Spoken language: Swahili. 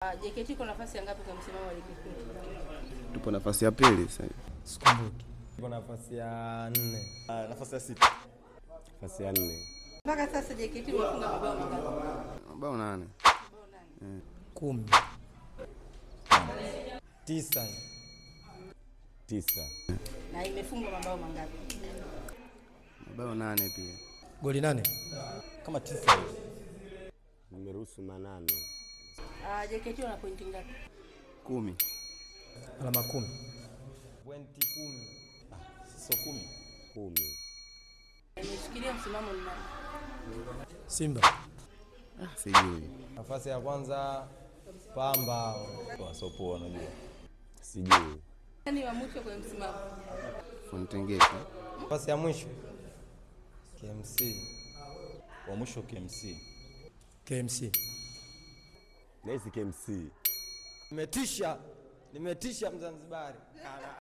JKT kwa nafasi ya ngapi kwa msimamo wa ligi kuu? Tupo nafasi ya pili sasa. Sikumbuki. Tupo nafasi ya 4. Nafasi ya 6. Nafasi ya 4. Mpaka sasa JKT imefunga mabao mangapi? Mabao 8. 10. 9. 9. Na imefunga mabao mangapi? Mabao 8 pia. Goli 8. Kama 9 hivi. Nimeruhusu 8. JKT wana pointi ngapi? 10. Alama 10. Pointi 10. Sio 10. 10. Imeshikilia msimamo ni nani? Simba. Sijui. Nafasi ya kwanza Pamba. Wasopo wanajua. Sijui. Nani wa mwisho kwa msimamo? Fontengate. Nafasi ya mwisho KMC. Wa mwisho KMC. KMC. Nice KMC. Nimetisha Mzanzibari.